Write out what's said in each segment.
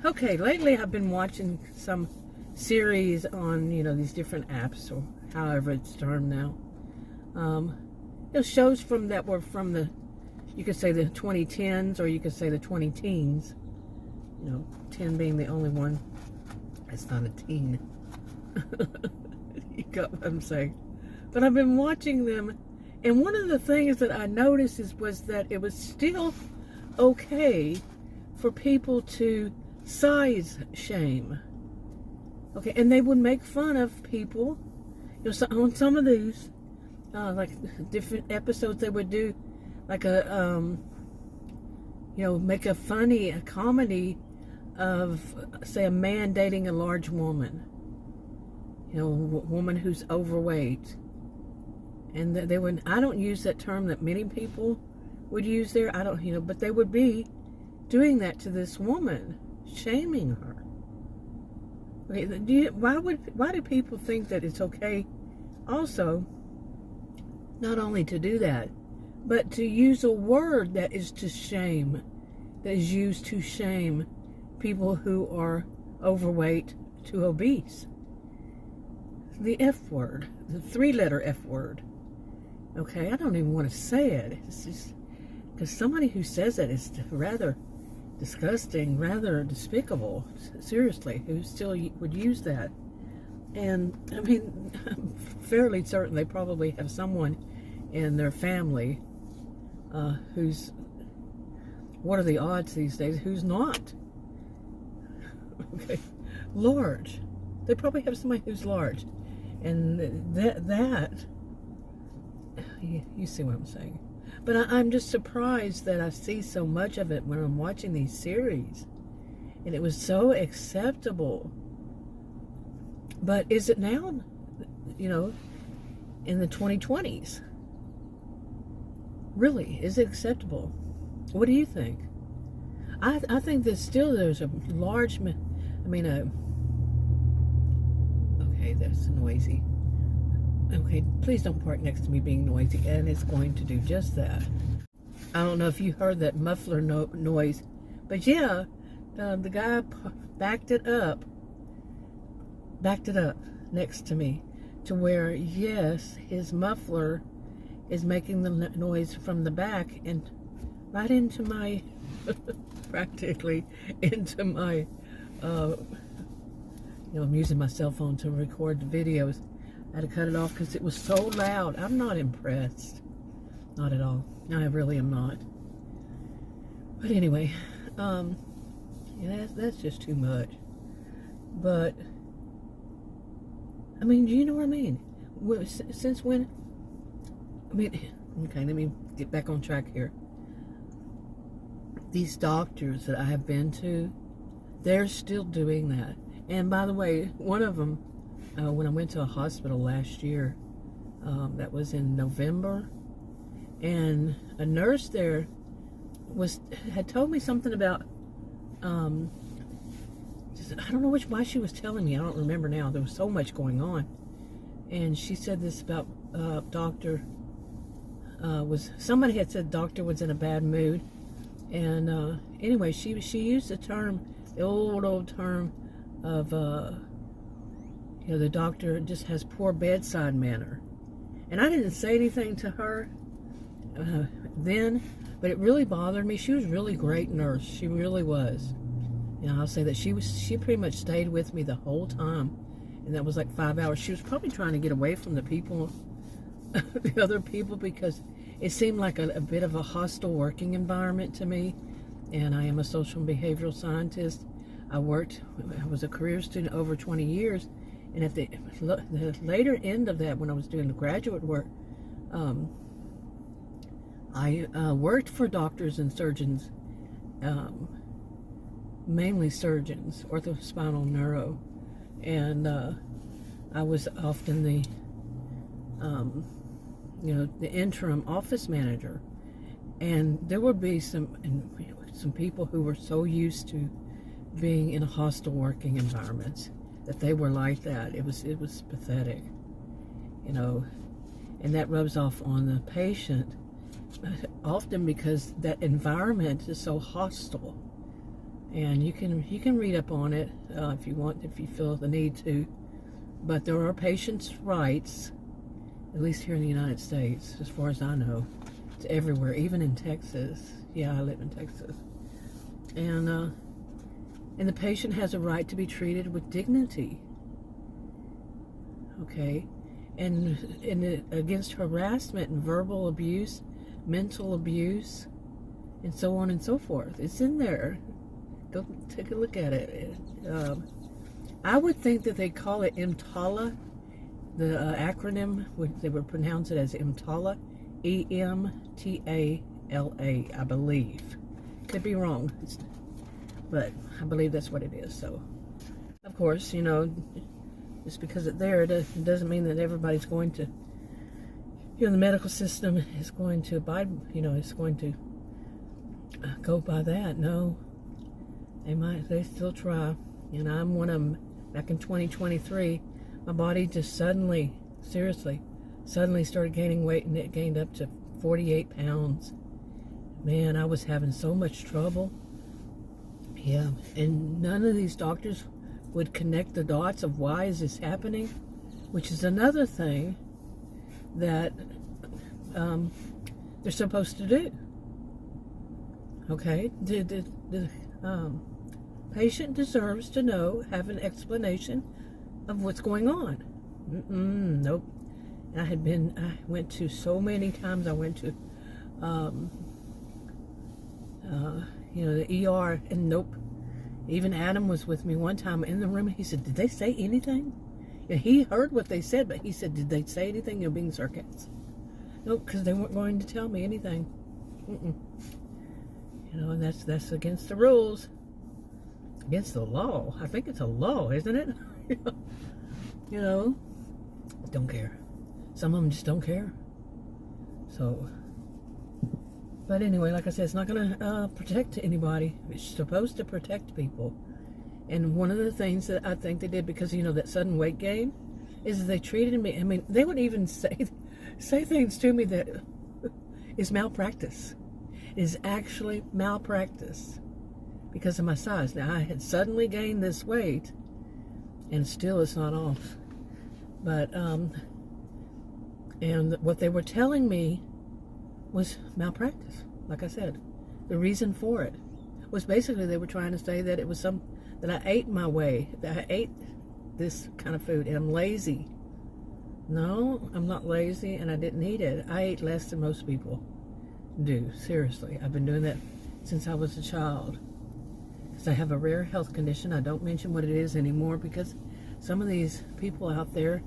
Okay, lately I've been watching some series on, these different apps, or however it's termed now. Shows that were from you could say the 2010s, or you could say the 20-teens. 10 being the only one that's not a teen. You got what I'm saying? But I've been watching them, and one of the things that I noticed was that it was still okay for people to size shame. Okay, and they would make fun of people. On some of these, like different episodes, they would do like make a comedy of, say, a man dating a large woman. A woman who's overweight. And they would, I don't use that term that many people would use there. I don't, but they would be doing that to this woman, shaming her. Okay, why do people think that it's okay also not only to do that, but to use a word that is to shame, that is used to shame people who are overweight to obese? The F word, the 3-letter F word. Okay, I don't even want to say it. It's just because somebody who says it is rather disgusting, rather despicable, seriously, who still would use that. And I mean, I'm fairly certain they probably have someone in their family who's, what are the odds these days, who's not okay, large. They probably have somebody who's large, and that you see what I'm saying. But I'm just surprised that I see so much of it when I'm watching these series. And it was so acceptable. But is it now, in the 2020s? Really, is it acceptable? What do you think? I think that still there's a large, okay, that's noisy. Okay, please don't park next to me being noisy, and it's going to do just that. I don't know if you heard that muffler noise, but yeah, the guy backed it up next to me to where, yes, his muffler is making the noise from the back and right into my, practically into my, I'm using my cell phone to record the videos. I had to cut it off because it was so loud. I'm not impressed. Not at all. I really am not. But anyway, that's just too much. But, do you know what I mean? Since when? Okay, let me get back on track here. These doctors that I have been to, they're still doing that. And by the way, one of them, when I went to a hospital last year, that was in November, and a nurse there had told me something about, I don't know why she was telling me, I don't remember now, there was so much going on, and she said this about doctor, somebody had said doctor was in a bad mood, and anyway, she used the old term of, the doctor just has poor bedside manner. And I didn't say anything to her then, but it really bothered me. She was a really great nurse. She really was. I'll say that she pretty much stayed with me the whole time. And that was like 5 hours. She was probably trying to get away from the people, the other people, because it seemed like a bit of a hostile working environment to me. And I am a social and behavioral scientist. I was a career student over 20 years. And at the later end of that, when I was doing the graduate work, I worked for doctors and surgeons, mainly surgeons, orthospinal neuro, and I was often the interim office manager. And there would be some people who were so used to being in a hostile working environments that they were like that. It was pathetic, and that rubs off on the patient often because that environment is so hostile. And you can read up on it if you want, if you feel the need to. But there are patients' rights, at least here in the United States, as far as I know. It's everywhere, even in Texas. Yeah, I live in Texas. And the patient has a right to be treated with dignity. Okay? And against harassment and verbal abuse, mental abuse, and so on and so forth. It's in there. Go take a look at it. I would think that they call it EMTALA. The acronym, they would pronounce it as EMTALA. E-M-T-A-L-A, I believe. Could be wrong, but I believe that's what it is. So, of course, you know, just because it's there, it doesn't mean that everybody's going to, you know, the medical system is going to abide, you know, is going to go by that. No, they still try. And I'm one of them. Back in 2023, my body just suddenly started gaining weight, and it gained up to 48 pounds. Man, I was having so much trouble. Yeah, and none of these doctors would connect the dots of why is this happening, which is another thing that they're supposed to do. Okay, the patient deserves to know, have an explanation of what's going on. Nope. I went to so many times. I went to, you know, the ER, and nope. Even Adam was with me one time in the room. He said, "Did they say anything?" And he heard what they said, but he said, "Did they say anything? You're being sarcastic." Nope, because they weren't going to tell me anything. You know, and that's against the rules. Against the law. I think it's a law, isn't it? You know, don't care. Some of them just don't care. So, but anyway, like I said, it's not going to protect anybody. It's supposed to protect people. And one of the things that I think they did, because, you know, that sudden weight gain, is they treated me. I mean, they would even say things to me that is malpractice. It is actually malpractice. Because of my size. Now, I had suddenly gained this weight, and still it's not off. But, and what they were telling me was malpractice. Like I said, the reason for it was basically they were trying to say that it was that I ate my way, that I ate this kind of food, and I'm lazy. No, I'm not lazy, and I didn't eat it. I ate less than most people do. Seriously, I've been doing that since I was a child. I have a rare health condition. I don't mention what it is anymore because some of these people out there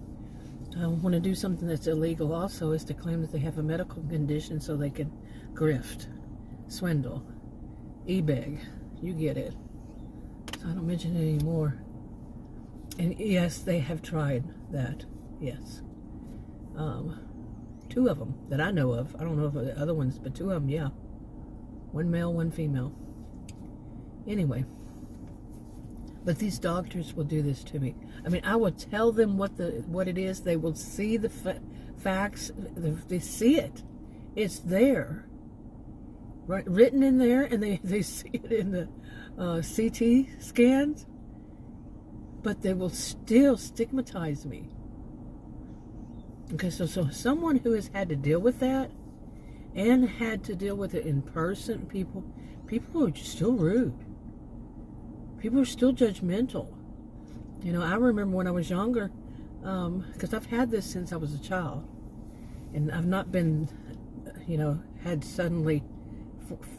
want to do something that's illegal also, is to claim that they have a medical condition so they can grift, swindle, e-beg. You get it. So I don't mention it anymore. And yes, they have tried that. Yes. 2 of them that I know of. I don't know if the other ones, but 2 of them, yeah. 1 male, 1 female. Anyway, but these doctors will do this to me. I mean, I will tell them what it is. They will see the facts. They see it. It's there, right, written in there, and they see it in the CT scans. But they will still stigmatize me. Okay, so someone who has had to deal with that and had to deal with it in person, people are still rude. People are still judgmental. You know, I remember when I was younger, because I've had this since I was a child, and I've not been, you know, had suddenly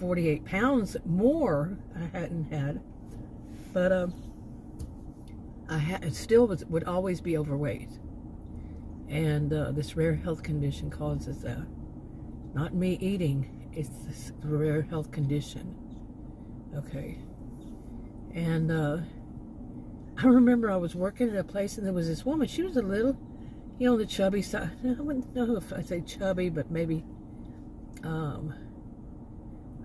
48 pounds more. I hadn't had, but I still would always be overweight, and this rare health condition causes that. Not me eating; it's this rare health condition. Okay. And I remember I was working at a place, and there was this woman. She was a little, you know, the chubby side. I wouldn't know if I say chubby, but maybe,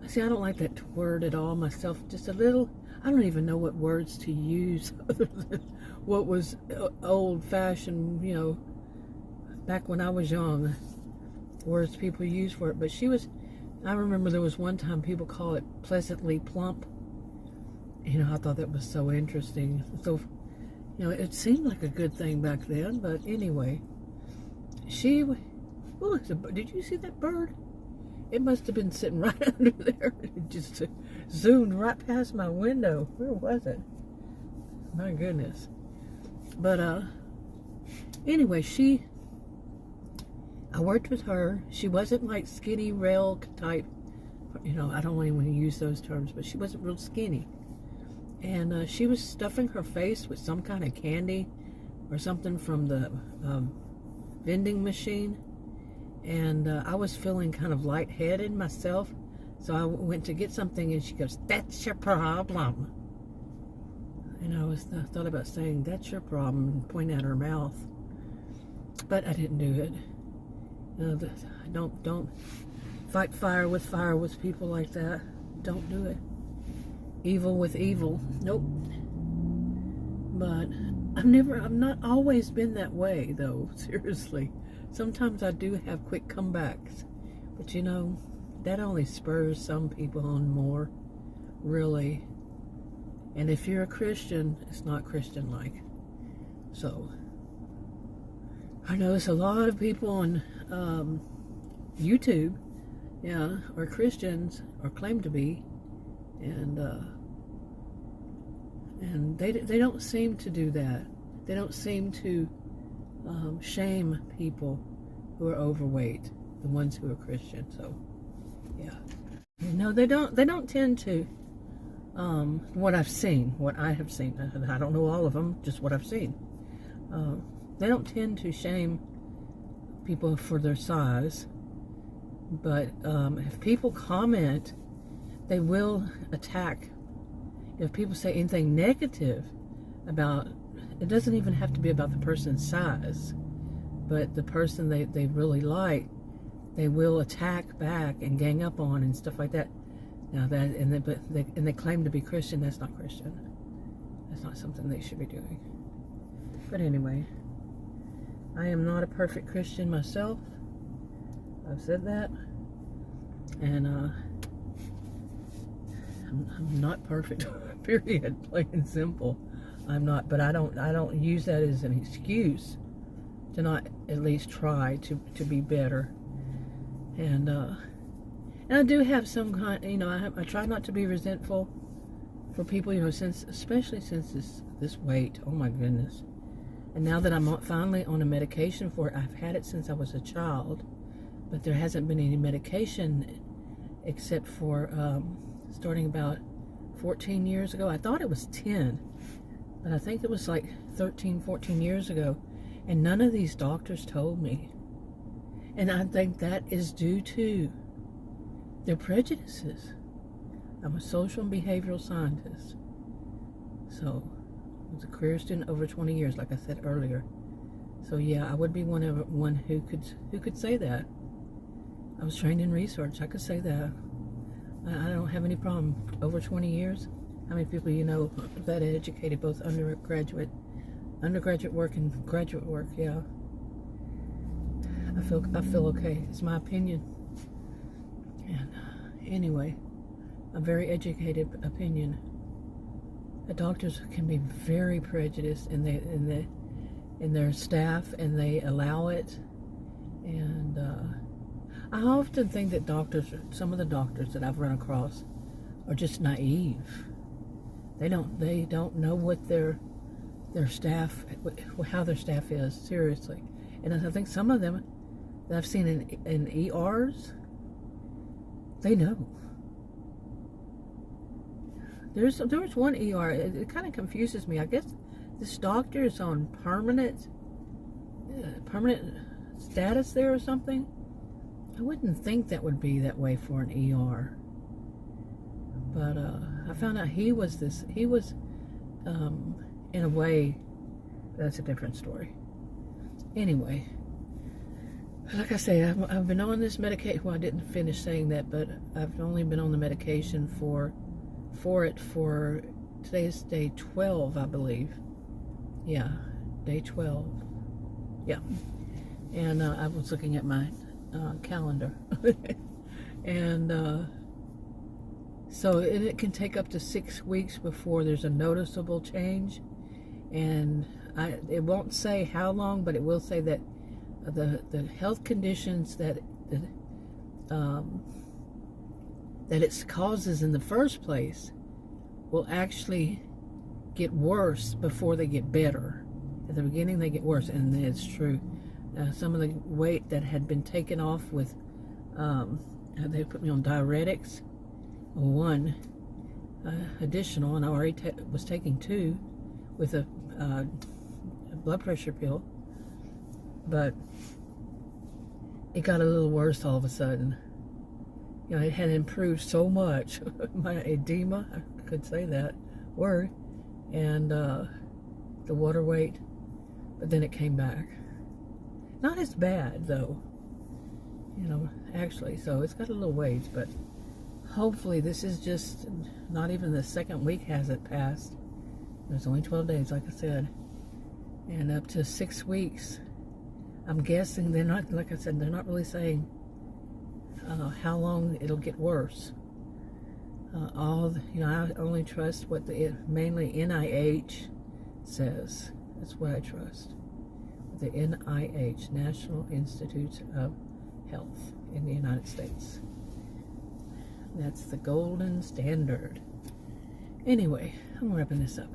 see, I don't like that word at all myself. Just a little, I don't even know what words to use other than what was old-fashioned, you know, back when I was young, words people use for it. But she was, I remember there was one time people call it pleasantly plump. I thought that was so interesting. So, it seemed like a good thing back then, but anyway, did you see that bird? It must have been sitting right under there. It just zoomed right past my window. Where was it? My goodness. But, anyway, I worked with her. She wasn't like skinny rail type, I don't even want to use those terms, but she wasn't real skinny. And she was stuffing her face with some kind of candy or something from the vending machine. And I was feeling kind of lightheaded myself. So I went to get something and she goes, "That's your problem." And I thought about saying, "That's your problem," and point at her mouth. But I didn't do it. Don't fight fire with people like that. Don't do it. Evil with evil. Nope. But I've not always been that way, though. Seriously. Sometimes I do have quick comebacks. But that only spurs some people on more. Really. And if you're a Christian, it's not Christian-like. So, I notice a lot of people on YouTube, are Christians, or claim to be, and they don't seem to do that. They don't seem to shame people who are overweight, the ones who are Christian. So, yeah, they don't tend to. What I have seen. I don't know all of them, just what I've seen. They don't tend to shame people for their size, but if people comment, they will attack. If people say anything negative about, it doesn't even have to be about the person's size, but the person they really like, they will attack back and gang up on and stuff like that. Now they claim to be Christian. That's not Christian. That's not something they should be doing. But anyway, I am not a perfect Christian myself. I've said that, and I'm not perfect. Period. Plain and simple. I'm not. But I don't use that as an excuse to not at least try to be better. And I do have some kind. I try not to be resentful for people. Especially since this weight. Oh my goodness. And now that I'm finally on a medication for it, I've had it since I was a child, but there hasn't been any medication except for starting about 14 years ago. I thought it was 10, but I think it was like 13, 14 years ago, and none of these doctors told me. And I think that is due to their prejudices. I'm a social and behavioral scientist, so I was a career student over 20 years, like I said earlier. So yeah, I would be one who could say that. I was trained in research. I could say that. I don't have any problem. Over 20 years. How many people that educated, both undergraduate work and graduate work? Yeah. I feel okay. It's my opinion. And anyway, a very educated opinion. The doctors can be very prejudiced in their staff, and they allow it. And I often think that some of the doctors that I've run across, are just naive. They don't know what their staff, how their staff is, seriously. And I think some of them that I've seen in ERs, they know. There was one ER, it kind of confuses me. I guess this doctor is on permanent status there or something. I wouldn't think that would be that way for an ER. But I found out he was in a way, that's a different story. Anyway, like I say, I've been on this medication. Well, I didn't finish saying that, but I've only been on the medication for today's day 12, I believe. Yeah, day 12. Yeah. And I was looking at my calendar. And So it can take up to 6 weeks before there's a noticeable change. And it won't say how long, but it will say that the health conditions that it causes in the first place will actually get worse before they get better. At the beginning they get worse, and it's true. Some of the weight that had been taken off with, they put me on diuretics, one additional, and I already was taking 2 with a blood pressure pill, but it got a little worse all of a sudden. You know, it had improved so much. My edema, I could say that word, and the water weight, but then it came back. Not as bad though, you know, actually. So it's got a little ways, but hopefully this is just not even the second week has it passed. There's only 12 days, like I said, and up to 6 weeks. I'm guessing they're not, like I said, they're not really saying how long it'll get worse. I only trust what mainly NIH says. That's what I trust. The NIH, National Institutes of Health in the United States. That's the golden standard. Anyway, I'm wrapping this up.